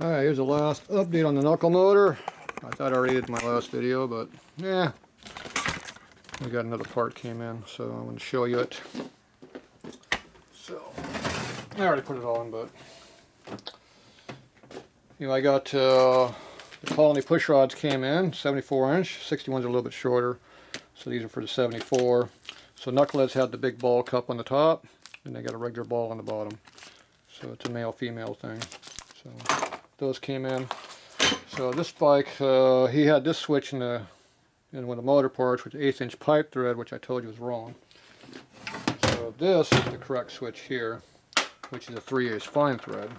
Alright, here's the last update on the knuckle motor. I thought I already did my last video, but yeah, we got another part came in, so I'm going to show you it. So, I already put it on, but you know, I got the Colony push rods came in, 74 inch, 61s are a little bit shorter, so these are for the 74. So knuckleheads had the big ball cup on the top, and they got a regular ball on the bottom. So it's a male-female thing. So those came in. So this bike, he had this switch in one of the motor parts with 1/8 inch pipe thread, which I told you was wrong. So this is the correct switch here, which is a 3/8 fine thread,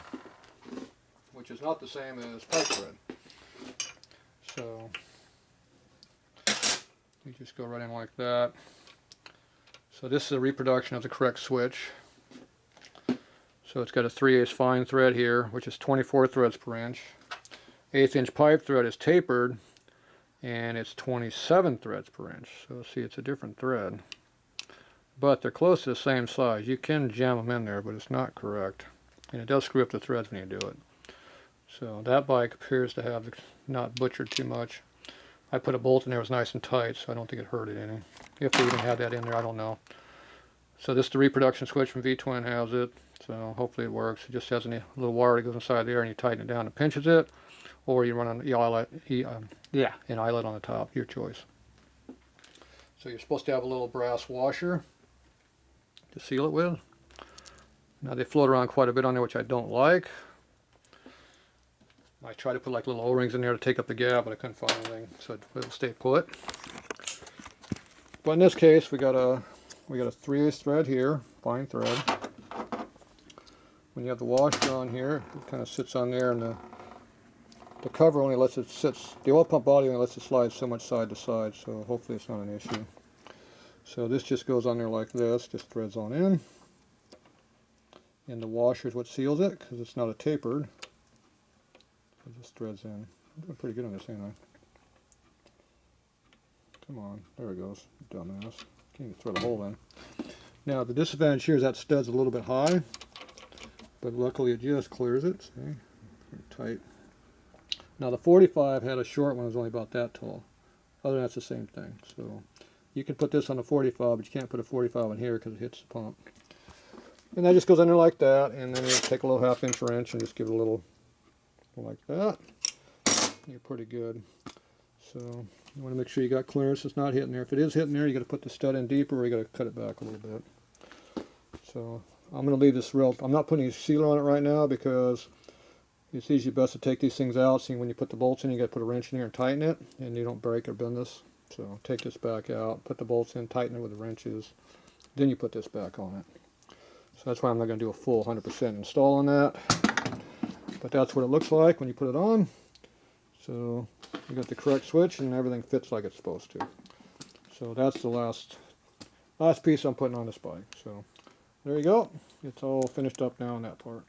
which is not the same as pipe thread. So you just go right in like that. So this is a reproduction of the correct switch. So it's got a 3/8 fine thread here, which is 24 threads per inch. 1/8 inch pipe thread is tapered, and it's 27 threads per inch. So see, it's a different thread. But they're close to the same size. You can jam them in there, but it's not correct. And it does screw up the threads when you do it. So that bike appears to have not butchered too much. I put a bolt in there, it was nice and tight, so I don't think it hurt it any. If they even had that in there, I don't know. So this is the reproduction switch from V-Twin has it. So hopefully it works. It just has a little wire that goes inside there, and you tighten it down and pinches it, or you run an eyelet, an eyelet on the top, your choice. So you're supposed to have a little brass washer to seal it with. Now they float around quite a bit on there, which I don't like. I tried to put like little O-rings in there to take up the gap, but I couldn't find anything, so it'll stay put. But in this case, we got a 3/8 thread here, fine thread. When you have the washer on here, it kind of sits on there, and the cover only lets it sit. The oil pump body only lets it slide so much side to side, so hopefully it's not an issue. So this just goes on there like this, just threads on in. And the washer is what seals it, because it's not a tapered. So it just threads in. I'm doing pretty good on this, ain't I? Come on, there it goes, dumbass. Can't even thread a hole in. Now the disadvantage here is that stud's a little bit high, but luckily it just clears it. See, tight. Now the 45 had a short one that was only about that tall. Other than that's the same thing. So you can put this on a 45, but you can't put a 45 in here because it hits the pump. And that just goes in there like that, and then you take a little 1/2 inch or inch and just give it a little like that. You're pretty good. So you want to make sure you got clearance. It's not hitting there. If it is hitting there, you got to put the stud in deeper, or you got to cut it back a little bit. So I'm going to leave this real. I'm not putting any sealer on it right now because it's usually best to take these things out. See, when you put the bolts in, you got to put a wrench in here and tighten it, and you don't break or bend this. So take this back out, put the bolts in, tighten it with the wrenches, then you put this back on it. So that's why I'm not going to do a full 100% install on that. But that's what it looks like when you put it on. So you got the correct switch, and everything fits like it's supposed to. So that's the last piece I'm putting on this bike. So there you go. It's all finished up now on that part.